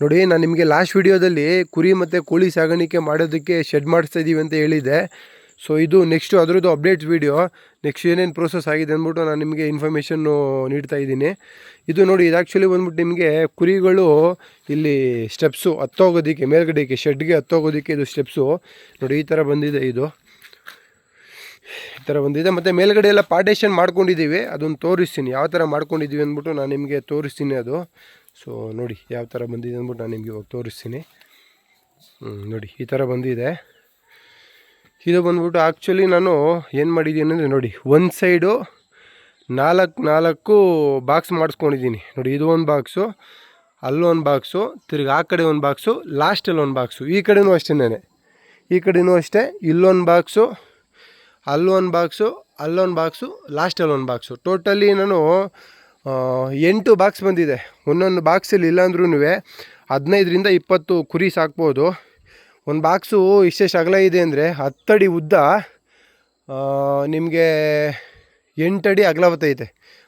ನೋಡಿ, ನಾನು ನಿಮಗೆ ಲಾಸ್ಟ್ ವಿಡಿಯೋದಲ್ಲಿ ಕುರಿ ಮತ್ತು ಕೋಳಿ ಸಾಗಾಣಿಕೆ ಮಾಡೋದಕ್ಕೆ ಶೆಡ್ ಮಾಡಿಸ್ತಾ ಇದ್ದೀವಿ ಅಂತ ಹೇಳಿದ್ದೆ. ಸೊ ಇದು ನೆಕ್ಸ್ಟು ಅದರದ್ದು ಅಪ್ಡೇಟ್ಸ್ ವೀಡಿಯೋ. ನೆಕ್ಸ್ಟ್ ಏನೇನು ಪ್ರೋಸೆಸ್ ಆಗಿದೆ ಅಂದ್ಬಿಟ್ಟು ನಾನು ನಿಮಗೆ ಇನ್ಫಾರ್ಮೇಷನ್ನು ನೀಡ್ತಾ ಇದ್ದೀನಿ. ಇದು ನೋಡಿ, ಇದು ಆ್ಯಕ್ಚುಲಿ ಬಂದ್ಬಿಟ್ಟು ನಿಮಗೆ ಕುರಿಗಳು ಇಲ್ಲಿ ಸ್ಟೆಪ್ಸು ಹತ್ತೋಗೋದಕ್ಕೆ, ಮೇಲ್ಗಡೆಗೆ ಶೆಡ್ಗೆ ಹತ್ತೋಗೋದಕ್ಕೆ ಇದು ಸ್ಟೆಪ್ಸು ನೋಡಿ ಈ ಥರ ಬಂದಿದೆ. ಇದು ಈ ಥರ ಬಂದಿದೆ. ಮತ್ತು ಮೇಲ್ಗಡೆ ಎಲ್ಲ ಪಾರ್ಟೇಷನ್ ಮಾಡ್ಕೊಂಡಿದ್ದೀವಿ, ಅದನ್ನು ತೋರಿಸ್ತೀನಿ ಯಾವ ಥರ ಮಾಡ್ಕೊಂಡಿದ್ದೀವಿ ಅಂದ್ಬಿಟ್ಟು ನಾನು ನಿಮಗೆ ತೋರಿಸ್ತೀನಿ. ಅದು ಸೊ ನೋಡಿ ಯಾವ ಥರ ಬಂದಿದೆ ಅಂದ್ಬಿಟ್ಟು ನಾನು ನಿಮಗೆ ಇವಾಗ ತೋರಿಸ್ತೀನಿ. ನೋಡಿ ಈ ಥರ ಬಂದಿದೆ. ಇದು ಬಂದ್ಬಿಟ್ಟು ಆ್ಯಕ್ಚುಲಿ ನಾನು ಏನು ಮಾಡಿದ್ದೀನಿ ಅಂದರೆ ನೋಡಿ, ಒಂದು ಸೈಡು ನಾಲ್ಕು ಬಾಕ್ಸ್ ಮಾಡಿಸ್ಕೊಂಡಿದ್ದೀನಿ ನೋಡಿ. ಇದು ಒಂದು ಬಾಕ್ಸು, ಅಲ್ಲೊಂದು ಬಾಕ್ಸು, ತಿರ್ಗಿ ಆ ಕಡೆ ಒಂದು ಬಾಕ್ಸು, ಲಾಸ್ಟಲ್ಲಿ ಒಂದು ಬಾಕ್ಸು, ಈ ಕಡೆಯೂ ಅಷ್ಟೇ, ಈ ಕಡೆಯೂ ಅಷ್ಟೇ. ಇಲ್ಲೊಂದು ಬಾಕ್ಸು, ಅಲ್ಲೊಂದು ಬಾಕ್ಸು, ಅಲ್ಲೊಂದು ಬಾಕ್ಸು, ಲಾಸ್ಟಲ್ಲಿ ಒಂದು ಬಾಕ್ಸು. ಟೋಟಲಿ ನಾನು 8 ಬಾಕ್ಸ್ ಬಂದಿದೆ. ಒಂದೊಂದು ಬಾಕ್ಸಲ್ಲಿ ಇಲ್ಲಾಂದ್ರೂ 15ರಿಂದ 20 ಕುರಿ ಸಾಕ್ಬೋದು. ಒಂದು ಬಾಕ್ಸು ಇಷ್ಟೆಷ್ಟು ಅಗಲ ಇದೆ ಅಂದರೆ 10 ಅಡಿ ಉದ್ದ, ನಿಮಗೆ 8 ಅಡಿ ಅಗಲ ಬರ್ತೈತೆ.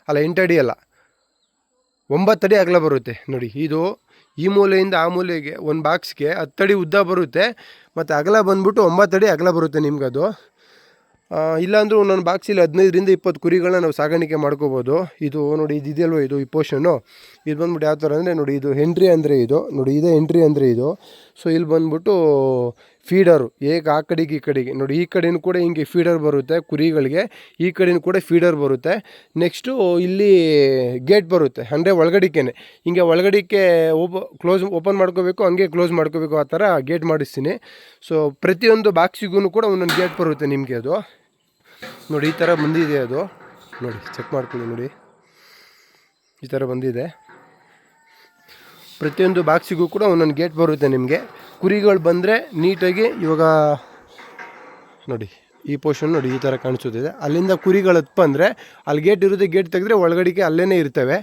ಅಲ್ಲ 8 ಅಡಿ ಅಲ್ಲ, 9 ಅಡಿ ಅಗಲ ಬರುತ್ತೆ ನೋಡಿ. ಇದು ಈ ಮೂಲೆಯಿಂದ ಆ ಮೂಲೆಗೆ ಒಂದು ಬಾಕ್ಸ್ಗೆ 10 ಅಡಿ ಉದ್ದ ಬರುತ್ತೆ, ಮತ್ತು ಅಗಲ ಬಂದ್ಬಿಟ್ಟು 9 ಅಡಿ ಅಗಲ ಬರುತ್ತೆ ನಿಮ್ಗದು. ಇಲ್ಲಾಂದ್ರೂ ಒಂದೊಂದು ಬಾಕ್ಸಲ್ಲಿ 15ರಿಂದ 20 ಕುರಿಗಳನ್ನ ನಾವು ಸಾಗಾಣಿಕೆ ಮಾಡ್ಕೋಬೋದು. ಇದು ನೋಡಿ, ಇದೆಯಲ್ವ ಇದು ಈ ಪೋರ್ಷನ್ನು, ಇದು ಬಂದ್ಬಿಟ್ಟು ಯಾವ ಥರ ಅಂದರೆ ನೋಡಿ, ಇದು ಎಂಟ್ರಿ ಅಂದರೆ ಇದು ನೋಡಿ, ಇದೇ ಎಂಟ್ರಿ ಅಂದರೆ ಇದು. ಸೊ ಇಲ್ಲಿ ಬಂದ್ಬಿಟ್ಟು ಫೀಡರು ಆ ಕಡೆಗೆ ಈ ಕಡೆಗೆ ನೋಡಿ, ಈ ಕಡೆಯೂ ಕೂಡ ಹಿಂಗೆ ಫೀಡರ್ ಬರುತ್ತೆ ಕುರಿಗಳಿಗೆ, ಈ ಕಡೆಯೂ ಕೂಡ ಫೀಡರ್ ಬರುತ್ತೆ. ನೆಕ್ಸ್ಟು ಇಲ್ಲಿ ಗೇಟ್ ಬರುತ್ತೆ, ಅಂದರೆ ಒಳಗಡಿಕೆನೆ ಹಿಂಗೆ ಒಳಗಡಿಕೆ ಓಪನ್ ಮಾಡ್ಕೋಬೇಕು, ಹಂಗೆ ಕ್ಲೋಸ್ ಮಾಡ್ಕೋಬೇಕು, ಆ ಥರ ಗೇಟ್ ಮಾಡಿಸ್ತೀನಿ. ಸೊ ಪ್ರತಿಯೊಂದು ಬಾಕ್ಸಿಗೂ ಕೂಡ ಒಂದೊಂದು ಗೇಟ್ ಬರುತ್ತೆ ನಿಮಗೆ. ಅದು ನೋಡಿ ಈ ಥರ ಬಂದಿದೆ. ಅದು ನೋಡಿ, ಚೆಕ್ ಮಾಡ್ಕೊಳ್ಳಿ ನೋಡಿ, ಈ ಥರ ಬಂದಿದೆ. ಪ್ರತಿಯೊಂದು ಬಾಕ್ಸಿಗೂ ಕೂಡ ಒಂದೊಂದು ಗೇಟ್ ಬರುತ್ತೆ ನಿಮಗೆ. ಕುರಿಗಳು ಬಂದರೆ ನೀಟಾಗಿ ಇವಾಗ ನೋಡಿ ಈ ಪೋರ್ಷನ್ ನೋಡಿ ಈ ಥರ ಕಾಣಿಸುತ್ತಿದೆ. ಅಲ್ಲಿಂದ ಕುರಿಗಳು ಬಂದರೆ ಅಲ್ಲಿ ಗೇಟ್ ಇರುತ್ತೆ, ಗೇಟ್ ತೆಗೆದ್ರೆ ಒಳಗಡೆಗೆ ಅಲ್ಲೇ ಇರ್ತವೆ.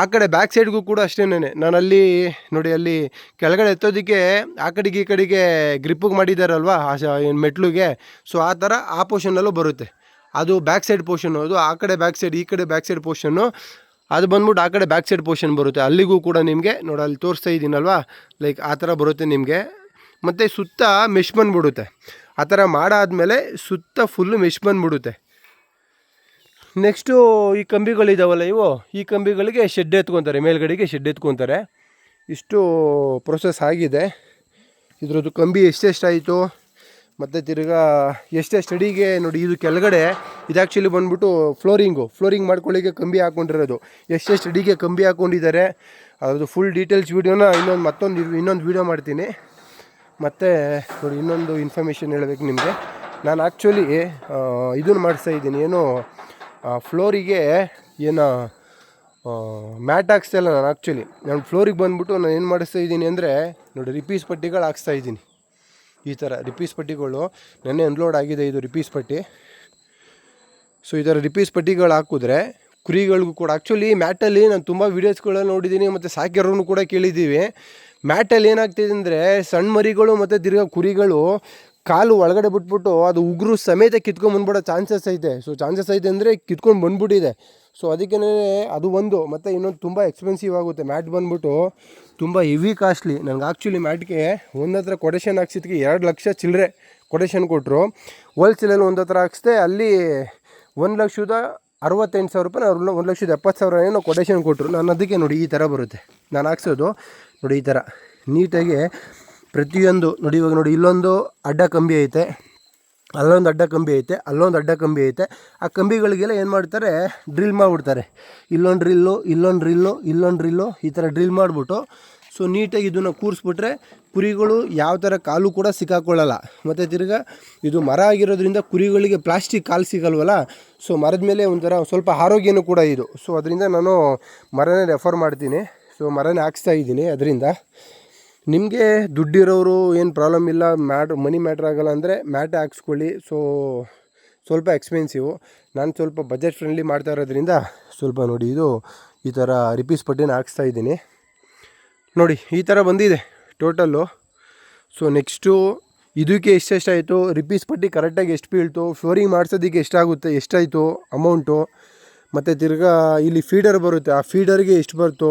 ಆ ಕಡೆ ಬ್ಯಾಕ್ ಸೈಡ್ಗೂ ಕೂಡ ಅಷ್ಟೇನೆ. ನಾನು ಅಲ್ಲಿ ನೋಡಿ, ಅಲ್ಲಿ ಕೆಳಗಡೆ ಎತ್ತೋದಕ್ಕೆ ಆ ಕಡೆಗೆ ಈ ಕಡೆಗೆ ಗ್ರಿಪ್ಪಿಗೆ ಮಾಡಿದ್ದಾರಲ್ವ ಏನು ಮೆಟ್ಲಿಗೆ, ಸೊ ಆ ಥರ ಆ ಪೋರ್ಷನಲ್ಲೂ ಬರುತ್ತೆ. ಅದು ಬ್ಯಾಕ್ ಸೈಡ್ ಪೋರ್ಷನ್ನು, ಅದು ಆ ಕಡೆ ಬ್ಯಾಕ್ ಸೈಡ್, ಈ ಕಡೆ ಬ್ಯಾಕ್ ಸೈಡ್ ಪೋರ್ಷನ್ನು, ಅದು ಬಂದ್ಬಿಟ್ಟು ಆ ಕಡೆ ಬ್ಯಾಕ್ ಸೈಡ್ ಪೋರ್ಷನ್ ಬರುತ್ತೆ. ಅಲ್ಲಿಗೂ ಕೂಡ ನಿಮಗೆ ನೋಡಿ, ಅಲ್ಲಿ ತೋರಿಸ್ತಾ ಇದ್ದೀನಲ್ವಾ, ಲೈಕ್ ಆ ಥರ ಬರುತ್ತೆ ನಿಮಗೆ. ಮತ್ತು ಸುತ್ತ ಮೆಶ್ ಬಂದುಬಿಡುತ್ತೆ. ಆ ಥರ ಮಾಡಾದಮೇಲೆ ಸುತ್ತ ಫುಲ್ಲು ಮೆಶ್ ಬಂದುಬಿಡುತ್ತೆ. ನೆಕ್ಸ್ಟು ಈ ಕಂಬಿಗಳಿದಾವಲ್ಲ ಇವು, ಈ ಕಂಬಿಗಳಿಗೆ ಶೆಡ್ ಎತ್ಕೊತಾರೆ, ಮೇಲ್ಗಡೆಗೆ ಶೆಡ್ ಎತ್ಕೊತಾರೆ. ಇಷ್ಟು ಪ್ರೊಸೆಸ್ ಆಗಿದೆ. ಇದ್ರದ್ದು ಕಂಬಿ ಎಷ್ಟೆಷ್ಟಾಯಿತು ಮತ್ತು ತಿರ್ಗಾ ಎಷ್ಟೆಷ್ಟು ಅಡಿಗೆ ನೋಡಿ. ಇದು ಕೆಳಗಡೆ ಇದು ಆ್ಯಕ್ಚುಲಿ ಬಂದ್ಬಿಟ್ಟು ಫ್ಲೋರಿಂಗ್ ಮಾಡ್ಕೊಳ್ಳಿಕ್ಕೆ ಕಂಬಿ ಹಾಕ್ಕೊಂಡಿರೋದು. ಎಷ್ಟೆಷ್ಟು ಅಡಿಗೆ ಕಂಬಿ ಹಾಕ್ಕೊಂಡಿದ್ದಾರೆ ಅದ್ರದ್ದು ಫುಲ್ ಡೀಟೇಲ್ಸ್ ವೀಡಿಯೋನ ಇನ್ನೊಂದು ವೀಡಿಯೋ ಮಾಡ್ತೀನಿ. ಮತ್ತು ನೋಡಿ, ಇನ್ನೊಂದು ಇನ್ಫಾರ್ಮೇಷನ್ ಹೇಳಬೇಕು ನಿಮಗೆ. ನಾನು ಆ್ಯಕ್ಚುಲಿ ಇದನ್ನು ಮಾಡಿಸ್ತಾಯಿದ್ದೀನಿ, ಏನು ಫ್ಲೋರಿಗೆ ಮ್ಯಾಟ್ ಹಾಕ್ಸ್ತಾಯಿಲ್ಲ ನಾನು. ನಾನು ಫ್ಲೋರಿಗೆ ಬಂದುಬಿಟ್ಟು ನಾನು ಏನು ಮಾಡಿಸ್ತಾಯಿದ್ದೀನಿ ಅಂದರೆ ನೋಡಿ, ರಿಪೀಸ್ ಪಟ್ಟಿಗಳು ಹಾಕ್ಸ್ತಾಯಿದ್ದೀನಿ. ಈ ಥರ ರಿಪೀಸ್ ಪಟ್ಟಿಗಳು ನೆನ್ನೆ ಅನ್ಲೋಡ್ ಆಗಿದೆ, ಇದು ರಿಪೀಸ್ ಪಟ್ಟಿ. ಸೊ ಈ ಥರ ರಿಪೀಸ್ ಪಟ್ಟಿಗಳು ಹಾಕಿದ್ರೆ ಕುರಿಗಳಿಗೂ ಕೂಡ ಆ್ಯಕ್ಚುಲಿ ಮ್ಯಾಟಲ್ಲಿ ನಾನು ತುಂಬ ವೀಡಿಯೋಸ್ಗಳಲ್ಲಿ ನೋಡಿದ್ದೀನಿ, ಮತ್ತು ಸಾಕಿರೋನು ಕೂಡ ಕೇಳಿದ್ದೀವಿ. ಮ್ಯಾಟಲ್ಲಿ ಏನಾಗ್ತಿದೆ ಅಂದರೆ ಸಣ್ಣ ಮರಿಗಳು ಮತ್ತು ತಿರ್ಗಾ ಕುರಿಗಳು ಕಾಲು ಒಳಗಡೆ ಬಿಟ್ಬಿಟ್ಟು ಅದು ಉಗುರು ಸಮೇತ ಕಿತ್ಕೊಂಡು ಬಂದ್ಬಿಡೋ ಚಾನ್ಸಸ್ ಐತೆ. ಸೊ ಚಾನ್ಸಸ್ ಐತೆ ಅಂದರೆ ಕಿತ್ಕೊಂಡು ಬಂದ್ಬಿಟ್ಟಿದೆ. ಸೊ ಅದಕ್ಕೇ ಅದು ಒಂದು. ಮತ್ತು ಇನ್ನೊಂದು ತುಂಬ ಎಕ್ಸ್ಪೆನ್ಸಿವ್ ಆಗುತ್ತೆ ಮ್ಯಾಟ್ ಬಂದ್ಬಿಟ್ಟು, ತುಂಬ ಹೆವಿ ಕಾಸ್ಟ್ಲಿ. ನನಗೆ ಆ್ಯಕ್ಚುಲಿ ಮ್ಯಾಟ್ಗೆ ಒಂದು ಹತ್ರ ಕೊಟೇಶನ್ ಹಾಕ್ಸಿದ್ದಕ್ಕೆ 2 ಲಕ್ಷ ಚಿಲ್ಲರೆ ಕೊಟೇಶನ್ ಕೊಟ್ಟರು. ಹೋಲ್ಸೇಲಲ್ಲಿ ಒಂದು ಹತ್ರ ಹಾಕ್ಸ್ದೆ, ಅಲ್ಲಿ 1,68,000 ರೂಪಾಯಿ, 1,70,000 ಏನೋ ಕೊಟೇಶನ್ ಕೊಟ್ಟರು. ನಾನು ಅದಕ್ಕೆ ನೋಡಿ ಈ ಥರ ಬರುತ್ತೆ ನಾನು ಹಾಕ್ಸೋದು ನೋಡಿ, ಈ ಥರ ನೀಟಾಗಿ ಪ್ರತಿಯೊಂದು ನೋಡಿ. ಇವಾಗ ನೋಡಿ, ಇಲ್ಲೊಂದು ಅಡ್ಡ ಕಂಬಿ ಐತೆ, ಅಲ್ಲೊಂದು ಅಡ್ಡ ಕಂಬಿ ಐತೆ, ಅಲ್ಲೊಂದು ಅಡ್ಡ ಕಂಬಿ ಐತೆ. ಆ ಕಂಬಿಗಳಿಗೆಲ್ಲ ಏನು ಮಾಡ್ತಾರೆ, ಡ್ರಿಲ್ ಮಾಡಿಬಿಡ್ತಾರೆ. ಇಲ್ಲೊಂದು ಡ್ರಿಲ್ಲು ಈ ಥರ ಡ್ರಿಲ್ ಮಾಡಿಬಿಟ್ಟು ಸೊ ನೀಟಾಗಿ ಇದನ್ನು ಕೂರಿಸ್ಬಿಟ್ರೆ ಕುರಿಗಳು ಯಾವ ಥರ ಕಾಲು ಕೂಡ ಸಿಕ್ಕಾಕೊಳ್ಳಲ್ಲ. ಮತ್ತು ತಿರ್ಗಾ ಇದು ಮರ ಆಗಿರೋದ್ರಿಂದ ಕುರಿಗಳಿಗೆ ಪ್ಲಾಸ್ಟಿಕ್ ಕಾಲು ಸಿಗಲ್ವಲ್ಲ, ಸೊ ಮರದ ಮೇಲೆ ಒಂಥರ ಸ್ವಲ್ಪ ಆರೋಗ್ಯನೂ ಕೂಡ ಇದು. ಸೊ ಅದರಿಂದ ನಾನು ಮರನೇ ರೆಫರ್ ಮಾಡ್ತೀನಿ. ಸೊ ಮರನೇ ಹಾಕ್ಸ್ತಾ ಇದ್ದೀನಿ. ಅದರಿಂದ ನಿಮಗೆ ದುಡ್ಡಿರೋರು ಏನು ಪ್ರಾಬ್ಲಮ್ ಇಲ್ಲ, ಮನಿ ಮ್ಯಾಟ್ರ್ ಆಗೋಲ್ಲ ಅಂದರೆ ಮ್ಯಾಟೇ ಹಾಕ್ಸ್ಕೊಳ್ಳಿ. ಸೊ ಸ್ವಲ್ಪ ಎಕ್ಸ್ಪೆನ್ಸಿವು, ನಾನು ಸ್ವಲ್ಪ ಬಜೆಟ್ ಫ್ರೆಂಡ್ಲಿ ಮಾಡ್ತಾ ಇರೋದ್ರಿಂದ ಸ್ವಲ್ಪ ನೋಡಿ, ಇದು ಈ ಥರ ರಿಪೀಸ್ ಪಟ್ಟಿನ ಹಾಕ್ಸ್ತಾ ಇದ್ದೀನಿ ನೋಡಿ. ಈ ಥರ ಬಂದಿದೆ ಟೋಟಲ್ಲು. ಸೊ ನೆಕ್ಸ್ಟು ಇದಕ್ಕೆ ಎಷ್ಟೆಷ್ಟಾಯಿತು, ರಿಪೀಸ್ ಪಟ್ಟಿ ಕರೆಕ್ಟಾಗಿ ಎಷ್ಟು ಬೀಳ್ತು, ಫ್ಲೋರಿಂಗ್ ಮಾಡಿಸೋದಕ್ಕೆ ಎಷ್ಟಾಯಿತು ಅಮೌಂಟು, ಮತ್ತು ತಿರ್ಗಾ ಇಲ್ಲಿ ಫೀಡರ್ ಬರುತ್ತೆ, ಆ ಫೀಡರ್ಗೆ ಎಷ್ಟು ಬರ್ತು,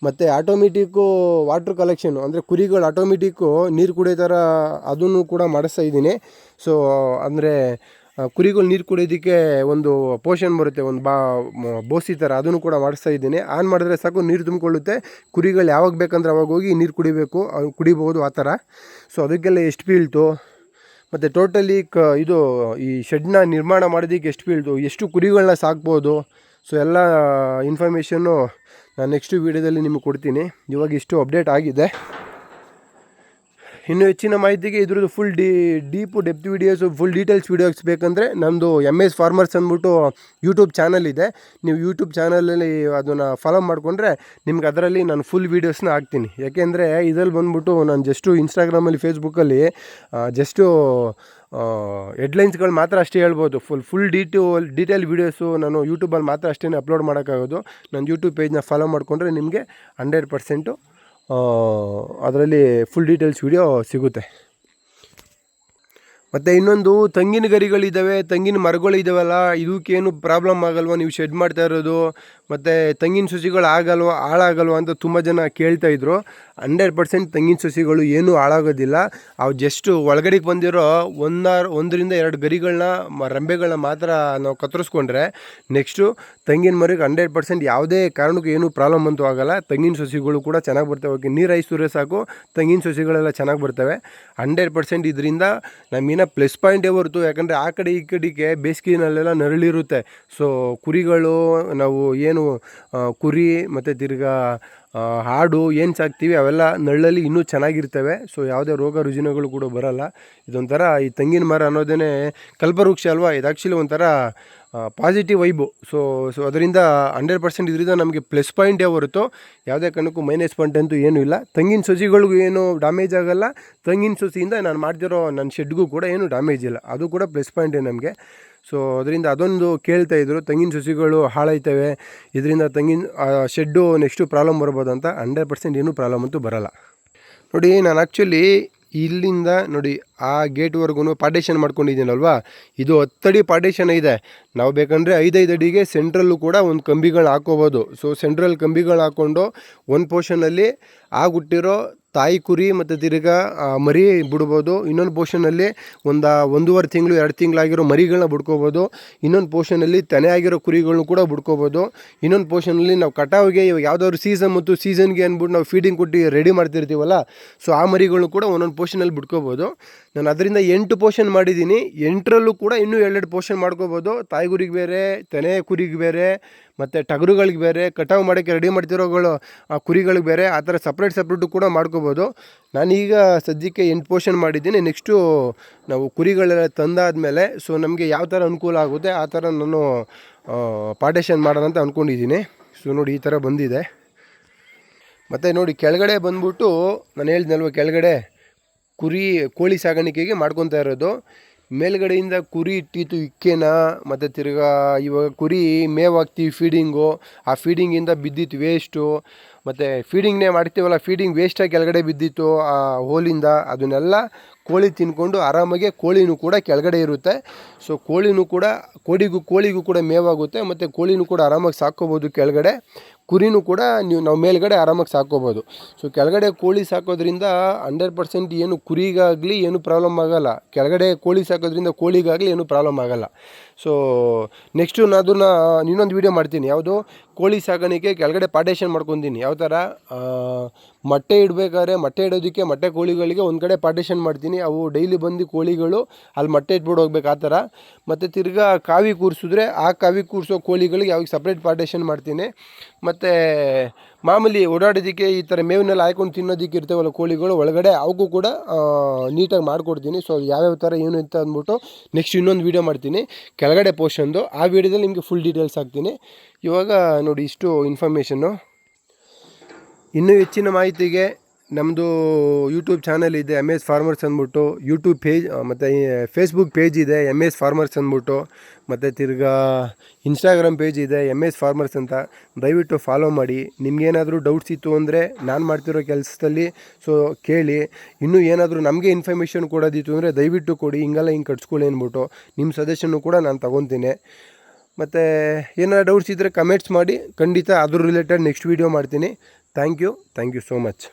ಮತ್ತು ಆಟೋಮೆಟಿಕ್ಕು ವಾಟ್ರ್ ಕಲೆಕ್ಷನು ಅಂದರೆ ಕುರಿಗಳು ಆಟೋಮೆಟಿಕ್ಕು ನೀರು ಕುಡಿಯೋ ಥರ ಅದನ್ನು ಕೂಡ ಮಾಡಿಸ್ತಾ ಇದ್ದೀನಿ. ಸೊ ಅಂದರೆ ಕುರಿಗಳು ನೀರು ಕುಡಿಯೋದಕ್ಕೆ ಒಂದು ಪೋಷನ್ ಬರುತ್ತೆ, ಒಂದು ಬೋಸಿ ಥರ, ಅದನ್ನು ಕೂಡ ಮಾಡಿಸ್ತಾ ಇದ್ದೀನಿ. ಆನ್ ಮಾಡಿದ್ರೆ ಸಾಕು ನೀರು ತುಂಬಿಕೊಳ್ಳುತ್ತೆ. ಕುರಿಗಳು ಯಾವಾಗ ಬೇಕಂದ್ರೆ ಅವಾಗ ಹೋಗಿ ನೀರು ಕುಡಿಬೇಕು, ಕುಡಿಬೋದು ಆ ಥರ. ಸೊ ಅದಕ್ಕೆಲ್ಲ ಎಷ್ಟು ಬೀಳ್ತು, ಮತ್ತು ಟೋಟಲಿ ಇದು ಈ ಶೆಡ್ನ ನಿರ್ಮಾಣ ಮಾಡೋದಕ್ಕೆ ಎಷ್ಟು ಬೀಳ್ತು, ಎಷ್ಟು ಕುರಿಗಳನ್ನ ಸಾಕ್ಬೋದು, ಸೊ ಎಲ್ಲ ಇನ್ಫಾರ್ಮೇಷನ್ನು ನಾನು ನೆಕ್ಸ್ಟ್ ವೀಡಿಯೋದಲ್ಲಿ ನಿಮಗೆ ಕೊಡ್ತೀನಿ. ಇವಾಗ ಇಷ್ಟು ಅಪ್ಡೇಟ್ ಆಗಿದೆ. ಇನ್ನೂ ಹೆಚ್ಚಿನ ಮಾಹಿತಿಗೆ ಇದ್ರದ್ದು full deep depth videos, full details videos ಬೇಕಂದರೆ ನಮ್ಮದು MS ಫಾರ್ಮರ್ಸ್ ಅಂದ್ಬಿಟ್ಟು ಯೂಟ್ಯೂಬ್ ಚಾನಲ್ ಇದೆ. ನೀವು ಯೂಟ್ಯೂಬ್ ಚಾನಲಲ್ಲಿ ಅದನ್ನು ಫಾಲೋ ಮಾಡಿಕೊಂಡ್ರೆ ನಿಮ್ಗೆ ಅದರಲ್ಲಿ ನಾನು ಫುಲ್ ವೀಡಿಯೋಸ್ನ ಹಾಕ್ತೀನಿ. ಯಾಕೆಂದರೆ ಇದರಲ್ಲಿ ಬಂದ್ಬಿಟ್ಟು ನಾನು ಜಸ್ಟು ಇನ್ಸ್ಟಾಗ್ರಾಮಲ್ಲಿ ಫೇಸ್ಬುಕ್ಕಲ್ಲಿ ಜಸ್ಟು ಹೆಡ್ಲೈನ್ಸ್ಗಳು ಮಾತ್ರ ಅಷ್ಟೇ ಹೇಳ್ಬೋದು. ಫುಲ್ ಡೀಟೇಲ್ ವೀಡಿಯೋಸು ನಾನು ಯೂಟ್ಯೂಬಲ್ಲಿ ಮಾತ್ರ ಅಷ್ಟೇ ಅಪ್ಲೋಡ್ ಮಾಡೋಕ್ಕಾಗೋದು. ನನ್ನ ಯೂಟ್ಯೂಬ್ ಪೇಜ್ನ ಫಾಲೋ ಮಾಡಿಕೊಂಡ್ರೆ ನಿಮಗೆ 100% ಅದರಲ್ಲಿ ಫುಲ್ ಡೀಟೇಲ್ಸ್ ವೀಡಿಯೋ ಸಿಗುತ್ತೆ. ಮತ್ತು ಇನ್ನೊಂದು ತೆಂಗಿನ ಗರಿಗಳಿದ್ದಾವೆ, ತೆಂಗಿನ ಮರಗಳಿದ್ದಾವಲ್ಲ, ಇದಕ್ಕೇನು ಪ್ರಾಬ್ಲಮ್ ಆಗಲ್ವ ನೀವು ಶೆಡ್ ಮಾಡ್ತಾ ಇರೋದು, ಮತ್ತು ತೆಂಗಿನ ಸಸಿಗಳು ಹಾಳಾಗಲ್ವ ಅಂತ ತುಂಬ ಜನ ಕೇಳ್ತಾಯಿದ್ರು. 100% ತೆಂಗಿನ ಸಸಿಗಳು ಏನೂ ಹಾಳಾಗೋದಿಲ್ಲ. ಅವು ಜಸ್ಟು ಒಳಗಡೆಗೆ ಬಂದಿರೋ 1 2 ಗರಿಗಳನ್ನ ರೆಂಬೆಗಳನ್ನ ಮಾತ್ರ ನಾವು ಕತ್ತರಿಸ್ಕೊಂಡ್ರೆ ನೆಕ್ಸ್ಟು ತೆಂಗಿನ ಮರಕ್ಕೆ 100% ಯಾವುದೇ ಕಾರಣಕ್ಕೂ ಏನೂ ಪ್ರಾಬ್ಲಮ್ ಅಂತೂ ಆಗಲ್ಲ. ತೆಂಗಿನ ಸಸಿಗಳು ಕೂಡ ಚೆನ್ನಾಗಿ ಬರ್ತವೆ. ಓಕೆ, ನೀರು ಹಾಯಿಸಿದ್ರೆ ಸಾಕು ತೆಂಗಿನ ಸಸಿಗಳೆಲ್ಲ ಚೆನ್ನಾಗಿ ಬರ್ತವೆ. 100% ಇದರಿಂದ ನಮಗಿನ್ನ ಪ್ಲಸ್ ಪಾಯಿಂಟೇ ಹೊರತು, ಯಾಕಂದರೆ ಆ ಕಡೆ ಈ ಕಡೆಗೆ ಬೇಸಿಗೆನಲ್ಲೆಲ್ಲ ನರಳಿರುತ್ತೆ. ಸೊ ಕುರಿಗಳು ನಾವು ಏನು ಕುರಿ ಮತ್ತು ತಿರ್ಗಾ ಹಾಡು ಏನು ಸಾಕ್ತೀವಿ ಅವೆಲ್ಲ ನಳ್ಳಲ್ಲಿ ಇನ್ನೂ ಚೆನ್ನಾಗಿರ್ತವೆ. ಸೊ ಯಾವುದೇ ರೋಗ ರುಜಿನಗಳು ಕೂಡ ಬರೋಲ್ಲ. ಇದೊಂಥರ ಈ ತೆಂಗಿನ ಮರ ಅನ್ನೋದೇ ಕಲ್ಪವೃಕ್ಷ ಅಲ್ವಾ, ಇದು ಆ್ಯಕ್ಚುಲಿ ಒಂಥರ ಪಾಸಿಟಿವ್ ವೈಬು. ಸೊ ಅದರಿಂದ 100% ಇದರಿಂದ ನಮಗೆ ಪ್ಲಸ್ ಪಾಯಿಂಟೇ ಹೊರತು ಯಾವುದೇ ಕಾರಣಕ್ಕೂ ಮೈನಸ್ ಪಾಯಿಂಟ್ ಅಂತೂ ಏನೂ ಇಲ್ಲ. ತೆಂಗಿನ ಸಸಿಗಳಿಗೂ ಏನೂ ಡ್ಯಾಮೇಜ್ ಆಗೋಲ್ಲ. ತೆಂಗಿನ ಸಸಿಯಿಂದ ನಾನು ಮಾಡ್ತಿರೋ ನನ್ನ ಶೆಡ್ಗೂ ಕೂಡ ಏನೂ ಡ್ಯಾಮೇಜ್ ಇಲ್ಲ, ಅದು ಕೂಡ ಪ್ಲಸ್ ಪಾಯಿಂಟೇ ನಮಗೆ. ಸೊ ಅದರಿಂದ ಅದೊಂದು ಕೇಳ್ತಾಯಿದ್ರು, ತೆಂಗಿನ ಸಸಿಗಳು ಹಾಳಾಯ್ತವೆ, ಇದರಿಂದ ತೆಂಗಿನ ಶೆಡ್ಡು ನೆಕ್ಸ್ಟು ಪ್ರಾಬ್ಲಮ್ ಬರ್ಬೋದು ಅಂತ. 100% ಏನೂ ಪ್ರಾಬ್ಲಮ್ ಅಂತೂ ಬರೋಲ್ಲ. ನೋಡಿ, ನಾನು ಆ್ಯಕ್ಚುಲಿ ಇಲ್ಲಿಂದ ನೋಡಿ ಆ ಗೇಟ್ವರೆಗೂ ಪಾರ್ಟೇಷನ್ ಮಾಡ್ಕೊಂಡಿದ್ದೀನಲ್ವಾ, ಇದು 10 ಅಡಿ ಪಾರ್ಟೇಷನ್ ಇದೆ. ನಾವು ಬೇಕಂದರೆ 5 ಅಡಿಗೆ ಸೆಂಟ್ರಲ್ಲು ಕೂಡ ಒಂದು ಕಂಬಿಗಳು ಹಾಕ್ಕೋಬೋದು. ಸೊ ಸೆಂಟ್ರಲ್ ಕಂಬಿಗಳು ಹಾಕ್ಕೊಂಡು ಒಂದು ಪೋರ್ಷನಲ್ಲಿ ಹುಟ್ಟಿರೋ ತಾಯಿ ಕುರಿ ಮತ್ತು ತಿರ್ಗಾ ಮರಿ ಬಿಡ್ಬೋದು. ಇನ್ನೊಂದು ಪೋರ್ಷನಲ್ಲಿ 1.5 ತಿಂಗಳು 2 ತಿಂಗಳಾಗಿರೋ ಮರಿಗಳನ್ನ ಬಿಡ್ಕೋಬೋದು. ಇನ್ನೊಂದು ಪೋರ್ಷನಲ್ಲಿ ತೆನೆ ಆಗಿರೋ ಕುರಿಗಳನ್ನೂ ಕೂಡ ಬಿಡ್ಕೋಬೋದು. ಇನ್ನೊಂದು ಪೋರ್ಷನಲ್ಲಿ ನಾವು ಕಟಾವಿಗೆ ಇವಾಗ ಯಾವುದಾದ್ರು ಸೀಸನ್ ಮತ್ತು ಸೀಸನ್ಗೆ ಅಂದ್ಬಿಟ್ಟು ನಾವು ಫೀಡಿಂಗ್ ಕೊಟ್ಟು ರೆಡಿ ಮಾಡ್ತಿರ್ತೀವಲ್ಲ, ಸೊ ಆ ಮರಿಗಳನ್ನೂ ಕೂಡ ಒಂದೊಂದು ಪೋರ್ಷನಲ್ಲಿ ಬಿಡ್ಕೋಬೋದು. ನಾನು ಅದರಿಂದ 8 ಪೋರ್ಷನ್ ಮಾಡಿದ್ದೀನಿ. 8ರಲ್ಲೂ ಕೂಡ ಇನ್ನೂ 2 ಪೋರ್ಷನ್ ಮಾಡ್ಕೋಬೋದು. ತಾಯಿ ಕುರಿಗೆ ಬೇರೆ, ತೆನೆ ಕುರಿಗೆ ಬೇರೆ, ಮತ್ತು ಟಗರುಗಳಿಗೆ ಬೇರೆ, ಕಟಾವು ಮಾಡೋಕ್ಕೆ ರೆಡಿ ಮಾಡ್ತಿರೋಗಳು ಆ ಕುರಿಗಳಿಗೆ ಬೇರೆ, ಆ ಥರ ಸಪ್ರೇಟು ಕೂಡ ಮಾಡ್ಕೋಬೋದು. ನಾನೀಗ ಸದ್ಯಕ್ಕೆ 8 ಪೋರ್ಷನ್ ಮಾಡಿದ್ದೀನಿ. ನೆಕ್ಸ್ಟು ನಾವು ಕುರಿಗಳೆಲ್ಲ ತಂದಾದಮೇಲೆ ಸೊ ನಮಗೆ ಯಾವ ಥರ ಅನುಕೂಲ ಆಗುತ್ತೆ ಆ ಥರ ನಾನು ಪಾರ್ಟೇಷನ್ ಮಾಡೋಣ ಅಂತ ಅಂದ್ಕೊಂಡಿದ್ದೀನಿ. ಸೊ ನೋಡಿ, ಈ ಥರ ಬಂದಿದೆ. ಮತ್ತು ನೋಡಿ, ಕೆಳಗಡೆ ಬಂದ್ಬಿಟ್ಟು ನಾನು ಹೇಳ್ದಲ್ವ, ಕೆಳಗಡೆ ಕೋಳಿ ಸಾಗಾಣಿಕೆಗೆ ಮಾಡ್ಕೊತಾ ಇರೋದು. ಮೇಲ್ಗಡೆಯಿಂದ ಕುರಿ ಇಟ್ಟಿತ್ತು ಇಕ್ಕೆನ, ಮತ್ತು ತಿರ್ಗಾ ಇವಾಗ ಕುರಿ ಮೇವು ಹಾಕ್ತೀವಿ ಫೀಡಿಂಗು, ಆ ಫೀಡಿಂಗಿಂದ ಬಿದ್ದಿತ್ತು ವೇಸ್ಟು, ಮತ್ತು ಫೀಡಿಂಗ್ನೇ ಮಾಡ್ತೀವಲ್ಲ, ಫೀಡಿಂಗ್ ವೇಸ್ಟಾಗಿ ಕೆಳಗಡೆ ಬಿದ್ದಿತ್ತು ಆ ಹೋಲಿಂದ, ಅದನ್ನೆಲ್ಲ ಕೋಳಿ ತಿನ್ಕೊಂಡು ಆರಾಮಾಗಿ ಕೋಳಿನೂ ಕೂಡ ಕೆಳಗಡೆ ಇರುತ್ತೆ. ಸೊ ಕೋಳಿಗೂ ಕೂಡ ಮೇವಾಗುತ್ತೆ, ಮತ್ತು ಕೋಳಿನೂ ಕೂಡ ಆರಾಮಾಗಿ ಸಾಕ್ಕೋಬೋದು. ಕೆಳಗಡೆ ಕುರಿನೂ ಕೂಡ ನಾವು ಮೇಲ್ಗಡೆ ಆರಾಮಾಗಿ ಸಾಕ್ಕೋಬೋದು. ಸೊ ಕೆಳಗಡೆ ಕೋಳಿ ಸಾಕೋದ್ರಿಂದ 100% ಏನು ಕುರಿಗಾಗಲಿ ಏನು ಪ್ರಾಬ್ಲಮ್ ಆಗೋಲ್ಲ. ಕೆಳಗಡೆ ಕೋಳಿ ಸಾಕೋದ್ರಿಂದ ಕೋಳಿಗಾಗಲಿ ಏನು ಪ್ರಾಬ್ಲಮ್ ಆಗೋಲ್ಲ. ಸೊ ನೆಕ್ಸ್ಟು ನಾನು ಅದನ್ನು ಇನ್ನೊಂದು ವೀಡಿಯೋ ಮಾಡ್ತೀನಿ, ಯಾವುದು ಕೋಳಿ ಸಾಗಾಣಿಕೆ ಕೆಳಗಡೆ ಪಾರ್ಟೇಷನ್ ಮಾಡ್ಕೊತೀನಿ. ಯಾವ ಥರ ಮೊಟ್ಟೆ ಇಡಬೇಕಾದ್ರೆ ಮೊಟ್ಟೆ ಇಡೋದಕ್ಕೆ ಮೊಟ್ಟೆ ಕೋಳಿಗಳಿಗೆ ಒಂದು ಕಡೆ ಪಾರ್ಟೇಷನ್ ಮಾಡ್ತೀನಿ. ಅವು ಡೈಲಿ ಬಂದು ಕೋಳಿಗಳು ಅಲ್ಲಿ ಮೊಟ್ಟೆ ಇಟ್ಬಿಟ್ಟು ಹೋಗ್ಬೇಕು ಆ ಥರ. ಮತ್ತು ತಿರ್ಗಾ ಕಾವಿ ಕೂರಿಸಿದ್ರೆ ಆ ಕಾವಿ ಕೂರಿಸೋ ಕೋಳಿಗಳಿಗೆ ಅವಾಗ ಸಪ್ರೇಟ್ ಪಾರ್ಟೇಷನ್ ಮಾಡ್ತೀನಿ. ಮತ್ತು ಮಾಮೂಲಿ ಓಡಾಡೋದಕ್ಕೆ ಈ ಥರ ಮೇವನ್ನೆಲ್ಲ ಹಾಯ್ಕೊಂಡು ತಿನ್ನೋದಕ್ಕೆ ಇರ್ತೇವಲ್ಲ ಕೋಳಿಗಳು ಒಳಗಡೆ, ಅವಕ್ಕೂ ಕೂಡ ನೀಟಾಗಿ ಮಾಡಿಕೊಡ್ತೀನಿ. ಸೊ ಯಾವ್ಯಾವ ಥರ ಏನು ಅಂತ ಅಂದ್ಬಿಟ್ಟು ನೆಕ್ಸ್ಟ್ ಇನ್ನೊಂದು ವೀಡಿಯೋ ಮಾಡ್ತೀನಿ ಕೆಳಗಡೆ ಪೋರ್ಷನ್ದು. ಆ ವೀಡಿಯೋದಲ್ಲಿ ನಿಮಗೆ ಫುಲ್ ಡೀಟೇಲ್ಸ್ ಹಾಕ್ತೀನಿ. ಇವಾಗ ನೋಡಿ, ಇಷ್ಟು ಇನ್ಫಾರ್ಮೇಷನ್ನು. ಇನ್ನೂ ಹೆಚ್ಚಿನ ಮಾಹಿತಿಗೆ ನಮ್ಮದು ಯೂಟ್ಯೂಬ್ ಚಾನಲ್ ಇದೆ MS ಫಾರ್ಮರ್ಸ್ ಅಂದ್ಬಿಟ್ಟು, ಯೂಟ್ಯೂಬ್ ಪೇಜ್ ಮತ್ತು ಫೇಸ್ಬುಕ್ ಪೇಜ್ ಇದೆ MS ಫಾರ್ಮರ್ಸ್ ಅಂದ್ಬಿಟ್ಟು, ಮತ್ತು ತಿರ್ಗಾ ಇನ್ಸ್ಟಾಗ್ರಾಮ್ ಪೇಜ್ ಇದೆ MS ಫಾರ್ಮರ್ಸ್ ಅಂತ. ದಯವಿಟ್ಟು ಫಾಲೋ ಮಾಡಿ. ನಿಮಗೇನಾದರೂ ಡೌಟ್ಸ್ ಇತ್ತು ಅಂದರೆ ನಾನು ಮಾಡ್ತಿರೋ ಕೆಲಸದಲ್ಲಿ ಸೊ ಕೇಳಿ. ಇನ್ನೂ ಏನಾದರೂ ನಮಗೆ ಇನ್ಫಾರ್ಮೇಷನ್ ಕೊಡೋದಿತ್ತು ಅಂದರೆ ದಯವಿಟ್ಟು ಕೊಡಿ, ಹಿಂಗೆಲ್ಲ ಹಿಂಗೆ ಕಟ್ಸ್ಕೊಳ್ಳಿ ಅಂದ್ಬಿಟ್ಟು ನಿಮ್ಮ ಸಜೆಷನ್ನು ಕೂಡ ನಾನು ತೊಗೊತೀನಿ. ಮತ್ತು ಏನಾದ್ರು ಡೌಟ್ಸ್ ಇದ್ದರೆ ಕಮೆಂಟ್ಸ್ ಮಾಡಿ, ಖಂಡಿತ ಅದ್ರ ರಿಲೇಟೆಡ್ ನೆಕ್ಸ್ಟ್ ವೀಡಿಯೋ ಮಾಡ್ತೀನಿ. Thank you so much.